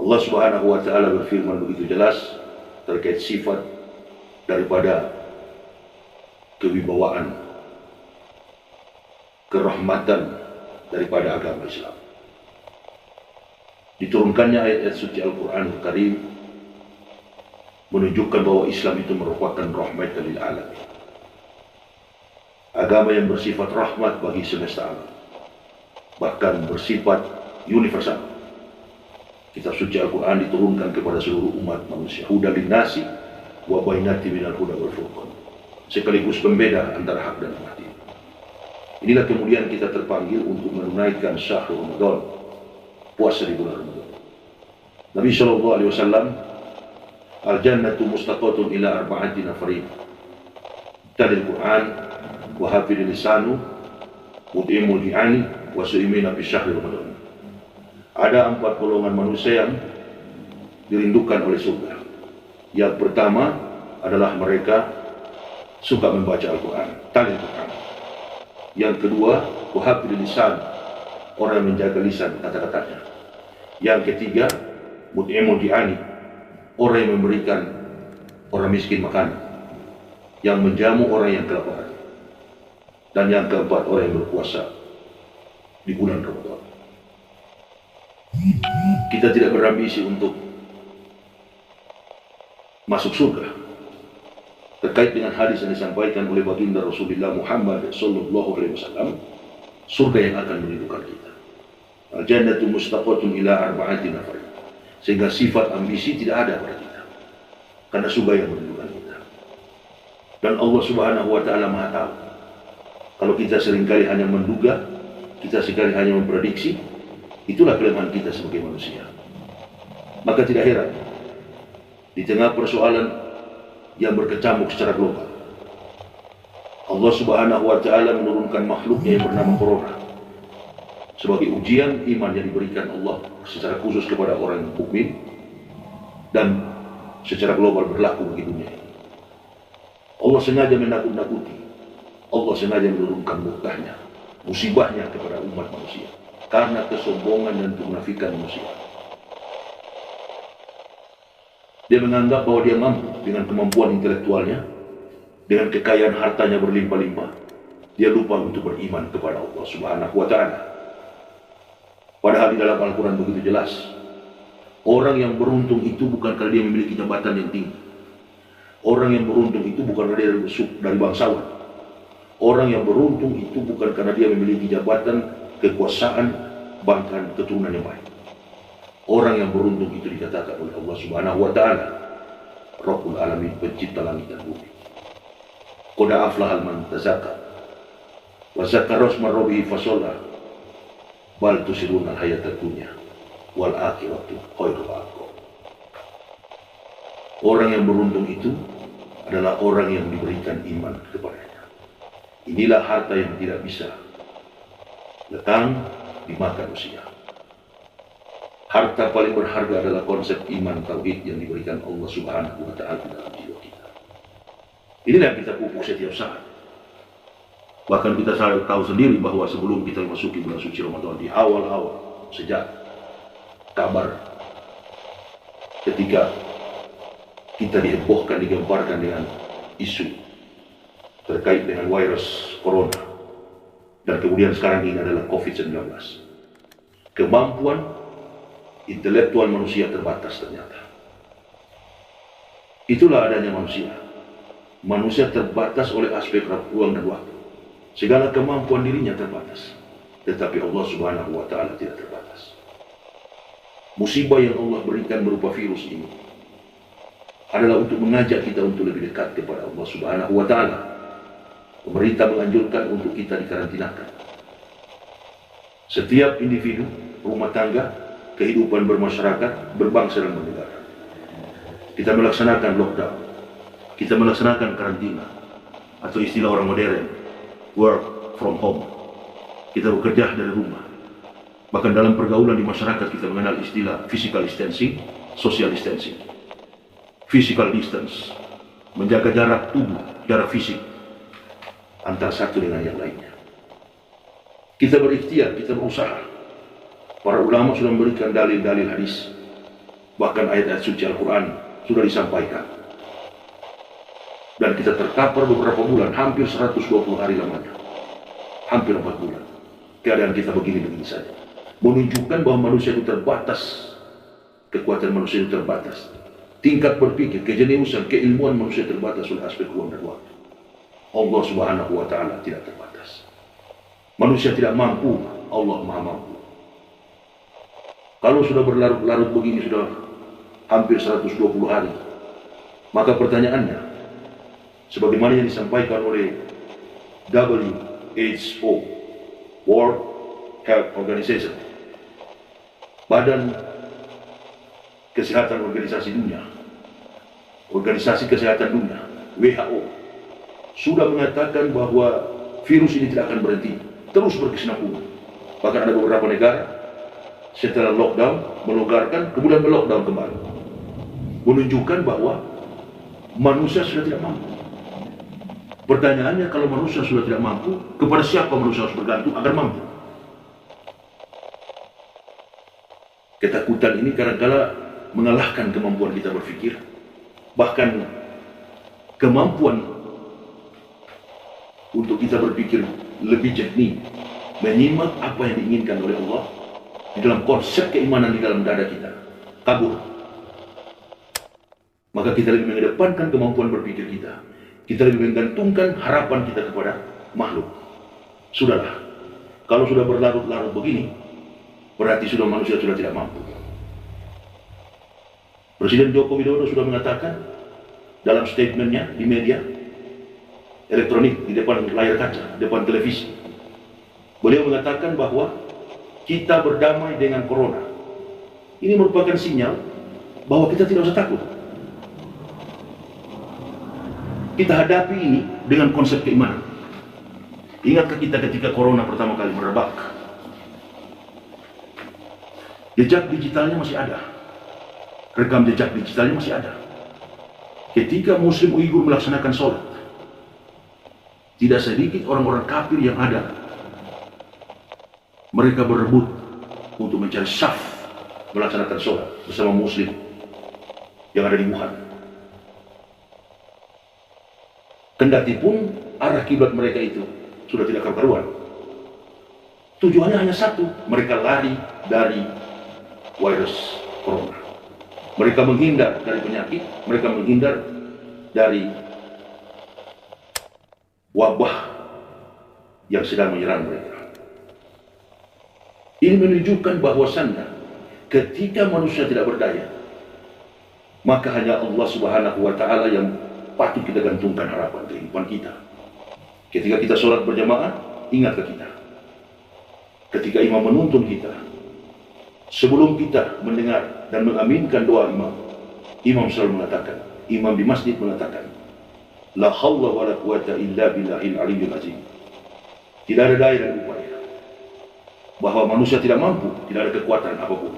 Allah Subhanahu wa Ta'ala berfirman begitu jelas terkait sifat daripada kewibawaan, kerahmatan daripada agama Islam. Diturunkannya ayat-ayat suci Al-Quranul Karim menunjukkan bahwa Islam itu merupakan rahmatan lil alamin. Agama yang bersifat rahmat bagi semesta alam, bahkan bersifat universal. Kitab suci Al-Quran diturunkan kepada seluruh umat manusia, hudan linnasi wa bainati minal huda wal furqan, sekaligus pembeda antara hak dan batil. Inilah kemudian kita terpanggil untuk menunaikan syahrul Ramadan, puasa di bulan Ramadan. Nabi SAW, al-jannatu mustaqatun ila arba'ati nafarin, tadil Quran wa hafidil lisanu mut'imul di'ani wa su'imina fi syahri Ramadan. Ada 4 golongan manusia yang dirindukan oleh surga. Yang pertama adalah mereka suka membaca Al-Quran, talil Quran. Yang kedua, wahafidil lisan, orang yang menjaga lisan kata-katanya. Yang ketiga, mut'imul di'ani, orang yang memberikan orang miskin makanan, yang menjamu orang yang kelaparan. Dan yang keempat, orang yang berpuasa di bulan Ramadan. Kita tidak berambisi untuk masuk surga. Terkait dengan hadis yang disampaikan oleh baginda Rasulullah Muhammad SAW, surga yang akan merindukan kita. Al-jannatu mustaqatun ila arba'ati nafar. Sehingga sifat ambisi tidak ada pada kita, karena surga yang merindukan kita. Dan Allah Subhanahu wa Ta'ala Maha tahu. Kalau kita seringkali hanya menduga, kita seringkali hanya memprediksi, itulah kelemahan kita sebagai manusia. Maka tidak heran, di tengah persoalan yang berkecamuk secara global, Allah Subhanahu wa Ta'ala menurunkan makhluknya yang bernama Corona sebagai ujian iman yang diberikan Allah secara khusus kepada orang mukmin dan secara global berlaku bagi dunia. Allah sengaja menakut-nakuti, Allah sengaja menurunkan murkahnya, musibahnya kepada umat manusia karena kesombongan dan kemunafikan manusia. Dia menganggap bahwa dia mampu dengan kemampuan intelektualnya, dengan kekayaan hartanya berlimpah-limpah. Dia lupa untuk beriman kepada Allah Subhanahu wa Ta'ala. Padahal di dalam Al-Quran begitu jelas, orang yang beruntung itu bukan karena dia memiliki jabatan yang tinggi. Orang yang beruntung itu bukan karena dia dari bangsawan. Orang yang beruntung itu bukan karena dia memiliki jabatan, kekuasaan, bahkan keturunan yang baik. Orang yang beruntung itu dikatakan oleh Allah Subhanahu wa Ta'ala, Rabbul Alamin, pencipta langit dan bumi. Qad aflahal man tazakka wa zakara isma rabbih fasalla bal tusiruna al-hayatad dunya wal akhiratu khairun wa abqa. Orang yang beruntung itu adalah orang yang diberikan iman kepadanya. Inilah harta yang tidak bisa letang dimakan usia. Harta paling berharga adalah konsep iman tauhid yang diberikan Allah Subhanahu wa Ta'ala dalam jiwa kita. Inilah yang kita pupuk setiap saat. Bahkan kita tahu sendiri bahwa sebelum kita memasuki bulan suci Ramadan, di awal-awal sejak kabar ketika kita dihebohkan, digemparkan dengan isu terkait dengan virus corona, dan kemudian sekarang ini adalah COVID-19. Kemampuan intelektual manusia terbatas ternyata. Itulah adanya manusia. Manusia terbatas oleh aspek ruang dan waktu. Segala kemampuan dirinya terbatas. Tetapi Allah Subhanahu wa Ta'ala tidak terbatas. Musibah yang Allah berikan berupa virus ini adalah untuk mengajak kita untuk lebih dekat kepada Allah Subhanahu wa Ta'ala. Pemerintah menganjurkan untuk kita dikarantinakan. Setiap individu, rumah tangga, kehidupan bermasyarakat, berbangsa dan bernegara. Kita melaksanakan lockdown, kita melaksanakan karantina, atau istilah orang modern, work from home. Kita bekerja dari rumah. Bahkan dalam pergaulan di masyarakat kita mengenal istilah physical distancing, social distancing. Physical distance, menjaga jarak tubuh, jarak fisik antara satu dengan yang lainnya. Kita berikhtiar, kita berusaha. Para ulama sudah memberikan dalil-dalil hadis Bahkan ayat-ayat suci Al-Quran sudah disampaikan. Dan kita terkapar beberapa bulan, hampir 120 hari lamanya. Hampir 4 bulan. Keadaan kita begini-begini saja. Menunjukkan bahwa manusia itu terbatas. Kekuatan manusia itu terbatas. Tingkat berpikir, kejeniusan, keilmuan manusia terbatas oleh aspek ruang dan waktu. Allah Subhanahu wa Ta'ala tidak terbatas. Manusia tidak mampu, Allah Maha mampu. Kalau sudah berlarut-larut begini, sudah hampir 120 hari, maka pertanyaannya, sebagaimana yang disampaikan oleh WHO, World Health Organization, Badan Kesehatan Organisasi Dunia, Organisasi Kesehatan Dunia, WHO, sudah mengatakan bahwa virus ini tidak akan berhenti, terus berkesinambungan. Bahkan ada beberapa negara setelah lockdown melonggarkan, kemudian melockdown kembali, menunjukkan bahwa manusia sudah tidak mampu. Pertanyaannya, kalau manusia sudah tidak mampu, kepada siapa manusia harus bergantung agar mampu? Ketakutan ini kadang-kala mengalahkan kemampuan kita berpikir, bahkan kemampuan untuk kita berpikir lebih jernih, menyimak apa yang diinginkan oleh Allah di dalam konsep keimanan di dalam dada kita kabur. Maka kita lebih mengedepankan kemampuan berpikir kita. Kita lebih menggantungkan harapan kita kepada makhluk. Sudahlah, kalau sudah berlarut-larut begini, berarti sudah manusia sudah tidak mampu. Presiden Joko Widodo sudah mengatakan dalam statementnya di media elektronik, di depan layar kaca, depan televisi, beliau mengatakan bahwa kita berdamai dengan corona. Ini merupakan sinyal bahwa kita tidak usah takut. Kita hadapi ini dengan konsep keimanan. Ingatkah kita ketika corona pertama kali merebak? Jejak digitalnya masih ada. Rekam jejak digitalnya masih ada. Ketika Muslim Uighur melaksanakan sholat, tidak sedikit orang-orang kafir yang ada. Mereka berebut untuk mencari syaf melaksanakan sholat bersama Muslim yang ada di Wuhan. Kendati pun arah kiblat mereka itu sudah tidak karuan. Tujuannya hanya satu, mereka lari dari virus corona. Mereka menghindar dari penyakit, mereka menghindar dari wabah yang sedang menyerang mereka. Ini menunjukkan bahwasannya ketika manusia tidak berdaya, maka hanya Allah Subhanahu wa Ta'ala yang patut kita gantungkan harapan kehidupan kita. Ketika kita sholat berjamaah, ingat ke kita. Ketika imam menuntun kita, sebelum kita mendengar dan mengaminkan doa imam, imam selalu mengatakan, imam di masjid mengatakan, la hawla wa la quwata illa billahil aliyyil azim. Tidak ada daya dan upaya bahwa manusia tidak mampu, tidak ada kekuatan apapun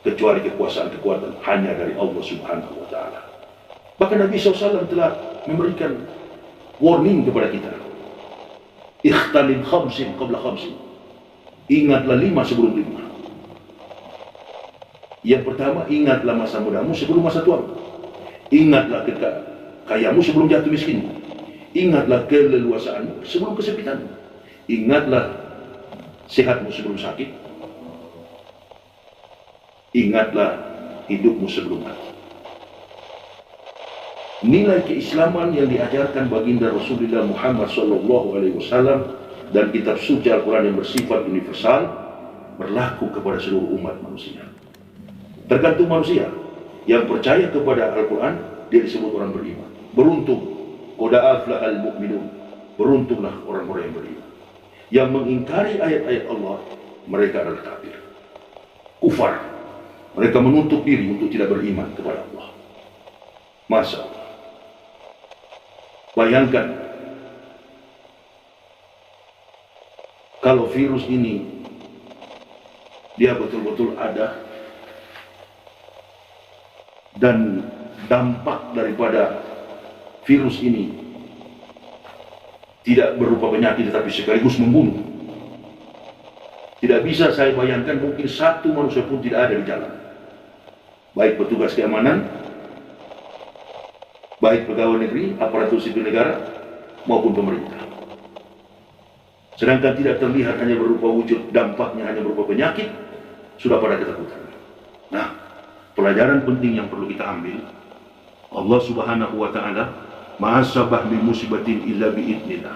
kecuali kekuatan hanya dari Allah Subhanahu wa Ta'ala. Bahkan Nabi SAW telah memberikan warning kepada kita, ikhtanim khamsin qabla khamsin, ingatlah 5 sebelum 5. Yang pertama, ingatlah masa mudamu sebelum masa tuamu. Ingatlah kekayamu sebelum jatuh miskin. Ingatlah keleluasaanmu sebelum kesempitanmu. Ingatlah sehatmu sebelum sakit. Ingatlah hidupmu sebelum mati. Nilai keislaman yang diajarkan baginda Rasulullah Muhammad SAW dan kitab suci Al-Quran yang bersifat universal berlaku kepada seluruh umat manusia. Tergantung manusia yang percaya kepada Al-Quran, dia disebut orang beriman. Beruntung, qad aflahal mu'minun, beruntunglah orang-orang yang beriman. Yang mengingkari ayat-ayat Allah, mereka adalah kafir, kufar. Mereka menutup diri untuk tidak beriman kepada Allah. Masya Allah. Bayangkan kalau virus ini dia betul-betul ada dan dampak daripada virus ini tidak berupa penyakit tetapi sekaligus membunuh. Tidak bisa saya bayangkan, mungkin satu manusia pun tidak ada di jalan. baik petugas keamanan, baik pegawai negeri, aparatur sipil negara, maupun pemerintah. Sedangkan tidak terlihat hanya berupa wujud, dampaknya hanya berupa penyakit, sudah pada ketakutan. Nah, pelajaran penting yang perlu kita ambil, Allah Subhanahu wa Ta'ala, ma'asabah min musibatin illa bi'idnillah,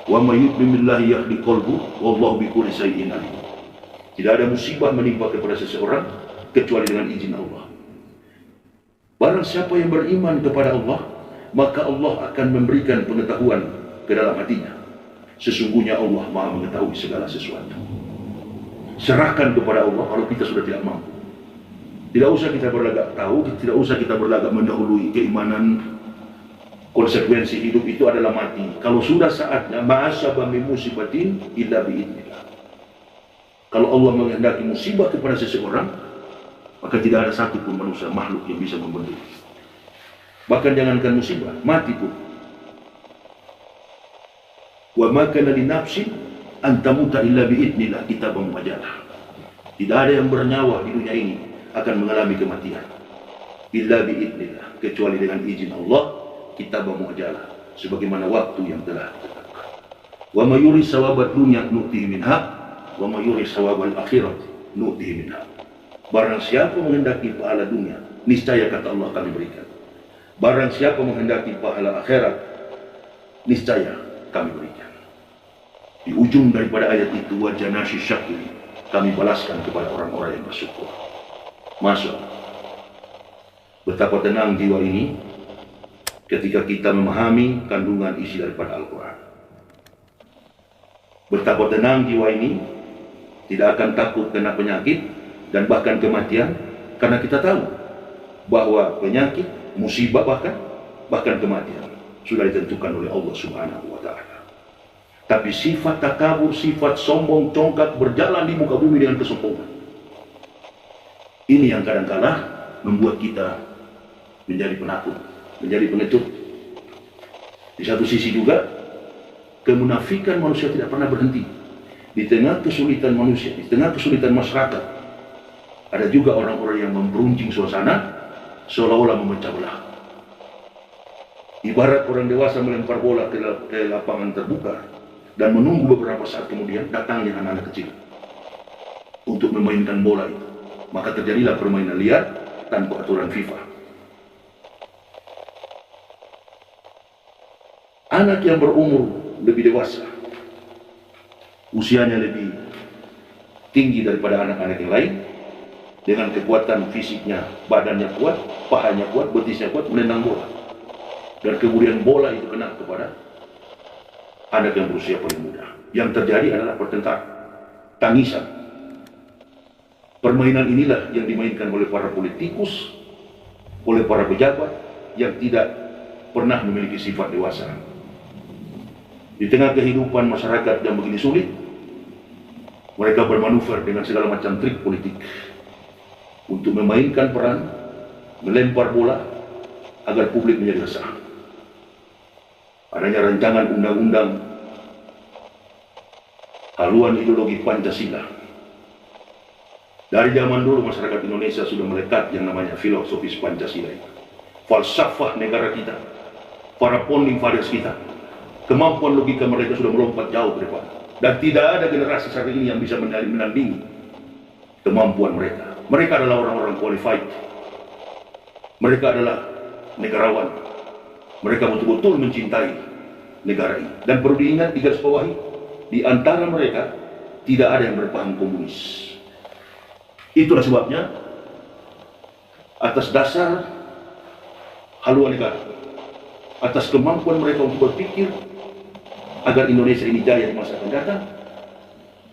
wa may yudlim billahi yahdi qalbu, wallahu bikulli syai'in alim. Tidak ada musibah menimpa kepada seseorang kecuali dengan izin Allah. Barang siapa yang beriman kepada Allah, maka Allah akan memberikan pengetahuan ke dalam hatinya. Sesungguhnya Allah Maha mengetahui segala sesuatu. Serahkan kepada Allah kalau kita sudah tidak mampu. Tidak usah kita berlagak tahu, tidak usah kita berlagak mendahului keimanan. Konsekuensi hidup itu adalah mati. Kalau sudah saatnya, ma'asaba min musibatin illa bi'idnillah. Kalau Allah menghendaki musibah kepada seseorang, maka tidak ada satu pun manusia makhluk yang bisa membendung. Bahkan jangankan musibah, mati pun. Wa ma kana li nafsin an tamuta illa bi'idnillah kitaban muajjalah. Tidak ada yang bernyawa di dunia ini akan mengalami kematian illa bi'idnillah, kecuali dengan izin Allah, kitaban muajjalah, sebagaimana waktu yang telah ditetapkan. Wa may yurid sawabat dunya nu'tihi minha wa may yurid sawabal akhirat nu'tihi minha. Barang siapa menghendaki pahala dunia, niscaya kata Allah kami berikan. Barang siapa menghendaki pahala akhirat, niscaya kami berikan. Di ujung daripada ayat itu, wajah nasi syakir, kami balaskan kepada orang-orang yang bersyukur. Masya Allah. Betapa tenang jiwa ini ketika kita memahami kandungan isi daripada Al-Quran. Betapa tenang jiwa ini tidak akan takut kena penyakit dan bahkan kematian, karena kita tahu bahwa penyakit, musibah, bahkan kematian sudah ditentukan oleh Allah Subhanahu wa Ta'ala. Tapi sifat takabur, sifat sombong, congkak, berjalan di muka bumi dengan kesombongan, ini yang kadang-kala membuat kita menjadi penakut, menjadi pengecut. Di satu sisi juga, kemunafikan manusia tidak pernah berhenti. Di tengah kesulitan manusia, di tengah kesulitan masyarakat, ada juga orang-orang yang memperuncing suasana seolah-olah memecah belah. Ibarat orang dewasa melempar bola ke lapangan terbuka dan menunggu beberapa saat kemudian datangnya anak-anak kecil untuk memainkan bola itu. Maka terjadilah permainan liar tanpa aturan FIFA. Anak yang berumur lebih dewasa, usianya lebih tinggi daripada anak-anak yang lain, dengan kekuatan fisiknya, badannya kuat, pahanya kuat, betisnya kuat, menendang bola. Dan kemudian bola itu kena kepada anak yang berusia paling muda. Yang terjadi adalah pertengkaran, tangisan. Permainan inilah yang dimainkan oleh para politikus, oleh para pejabat yang tidak pernah memiliki sifat dewasa. Di tengah kehidupan masyarakat yang begini sulit, mereka bermanuver dengan segala macam trik politik untuk memainkan peran, melempar bola agar publik menjadi resah. Adanya rancangan undang-undang haluan ideologi Pancasila. Dari zaman dulu masyarakat Indonesia sudah melekat yang namanya filosofis Pancasila itu. Falsafah negara kita, para founding fathers kita, kemampuan logika mereka sudah melompat jauh ke depan. Dan tidak ada generasi saat ini yang bisa menandingi kemampuan mereka. Mereka adalah orang-orang qualified. Mereka adalah negarawan. Mereka betul-betul mencintai negara ini. Dan perlu diingat, digarisbawahi, di antara mereka tidak ada yang berpaham komunis. Itulah sebabnya, atas dasar haluan negara, atas kemampuan mereka untuk berpikir agar Indonesia ini jaya di masa akan datang,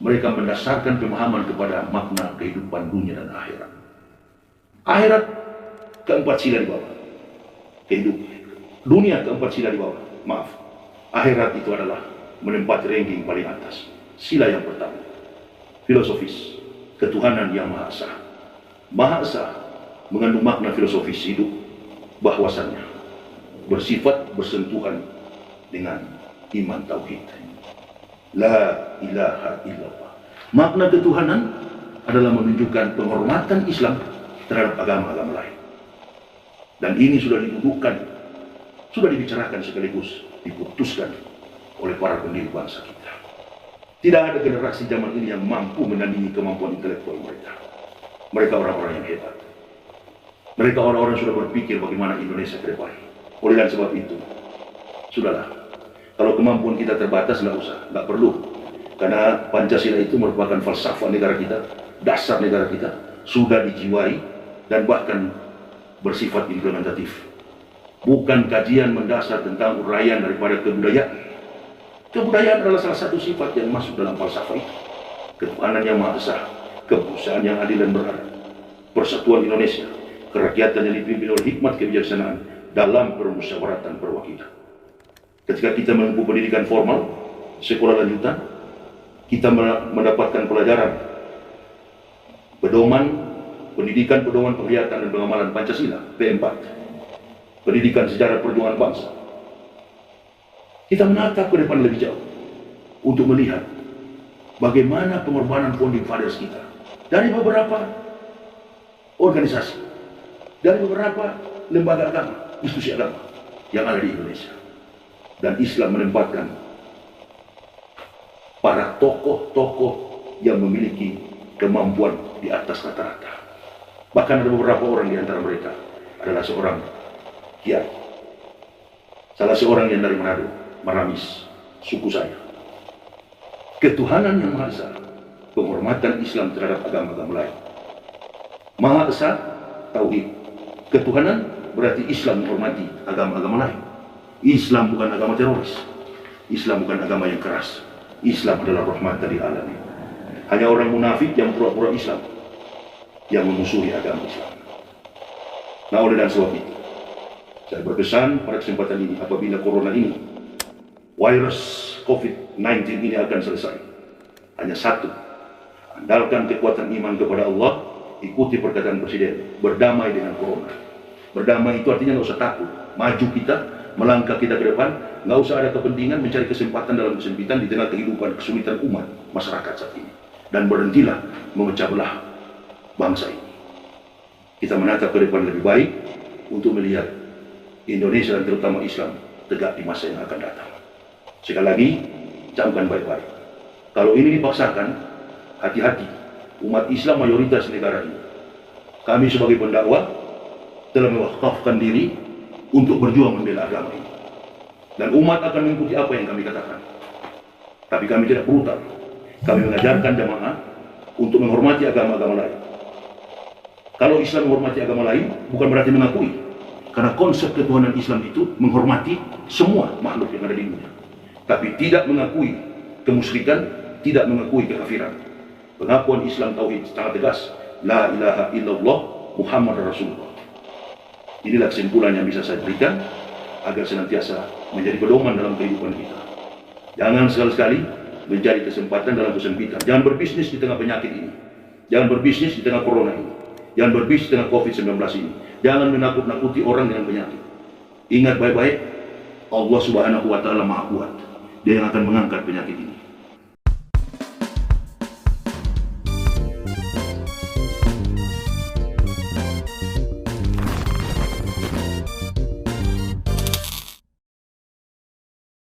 mereka mendasarkan pemahaman kepada makna kehidupan dunia dan akhirat. Akhirat keempat sila di bawah, kehidupan dunia keempat sila di bawah. Maaf, akhirat itu adalah menempati ranking paling atas. Sila yang pertama, filosofis, ketuhanan yang Maha Esa. Maha Esa mengandung makna filosofis hidup, bahwasannya bersifat bersentuhan dengan iman tauhid. La ilaha illallah. Makna ketuhanan adalah menunjukkan penghormatan Islam terhadap agama-agama lain. Dan ini sudah didudukkan, sudah dibicarakan sekaligus diputuskan oleh para pendiri bangsa kita. Tidak ada generasi zaman ini yang mampu menandingi kemampuan intelektual mereka. Mereka orang-orang yang hebat. Mereka orang-orang yang sudah berpikir bagaimana Indonesia ke depan. Oleh dan sebab itu, sudahlah. Kalau kemampuan kita terbatas, nggak usah, nggak perlu. Karena Pancasila itu merupakan falsafah negara kita, dasar negara kita, sudah dijiwai dan bahkan bersifat implementatif. Bukan kajian mendasar tentang uraian daripada kebudayaan. Kebudayaan adalah salah satu sifat yang masuk dalam falsafah itu. Ketuhanan yang Maha Esa, keputusan yang adil dan beradab, persatuan Indonesia, kerakyatan yang dipimpin oleh hikmat kebijaksanaan dalam permusyawaratan perwakilan. Ketika kita menempuh pendidikan formal, sekolah lanjutan, kita mendapatkan pelajaran pedoman, pendidikan pedoman penglihatan dan pengamalan Pancasila, P4, pendidikan sejarah perjuangan bangsa. Kita menatap ke depan lebih jauh untuk melihat bagaimana pengorbanan founding fathers kita dari beberapa organisasi, dari beberapa lembaga agama, institusi agama yang ada di Indonesia. Dan Islam menempatkan para tokoh-tokoh yang memiliki kemampuan di atas rata-rata. Bahkan ada beberapa orang di antara mereka adalah seorang kiai, salah seorang yang dari Manado, Maramis, suku saya. Ketuhanan yang Maha Esa, penghormatan Islam terhadap agama-agama lain. Maha Esa, tauhid. Ketuhanan berarti Islam menghormati agama-agama lain. Islam bukan agama teroris. Islam bukan agama yang keras. Islam adalah rahmat dari alamin. Hanya orang munafik yang pura-pura Islam yang memusuhi agama Islam. Nah, oleh dan sebab itu, saya berpesan pada kesempatan ini, apabila corona ini, virus COVID-19 ini akan selesai, hanya satu: andalkan kekuatan iman kepada Allah, ikuti perkataan Presiden, berdamai dengan corona. Berdamai itu artinya nggak usah takut, maju kita, melangkah kita ke depan, nggak usah ada kepentingan mencari kesempatan dalam kesempitan di tengah kehidupan kesulitan umat masyarakat saat ini. Dan berhentilah memecah belah bangsa ini. Kita menatap ke depan lebih baik untuk melihat Indonesia dan terutama Islam tegak di masa yang akan datang. Sekali lagi, camkan baik-baik. Kalau ini dipaksakan, hati-hati. Umat Islam mayoritas negara ini. Kami sebagai pendakwah telah mewakafkan diri untuk berjuang membela agama ini. Dan umat akan mengikuti apa yang kami katakan. Tapi kami tidak brutal. Kami mengajarkan jamaah untuk menghormati agama-agama lain. Kalau Islam menghormati agama lain, bukan berarti mengakui. Karena konsep ketuhanan Islam itu menghormati semua makhluk yang ada di dunia. Tapi tidak mengakui kemusyrikan, tidak mengakui kekafiran. Pengakuan Islam tauhid sangat tegas. La ilaha illallah Muhammad Rasulullah. Inilah kesimpulan yang bisa saya berikan agar senantiasa menjadi pedoman dalam kehidupan kita. Jangan sekali-sekali menjadi kesempatan dalam kesempitan. Jangan berbisnis di tengah penyakit ini. Jangan berbisnis di tengah corona ini. Jangan berbisnis di tengah COVID-19 ini. Jangan menakut-nakuti orang dengan penyakit. Ingat baik-baik, Allah Subhanahu wa Ta'ala Maha Kuat. Dia yang akan mengangkat penyakit ini.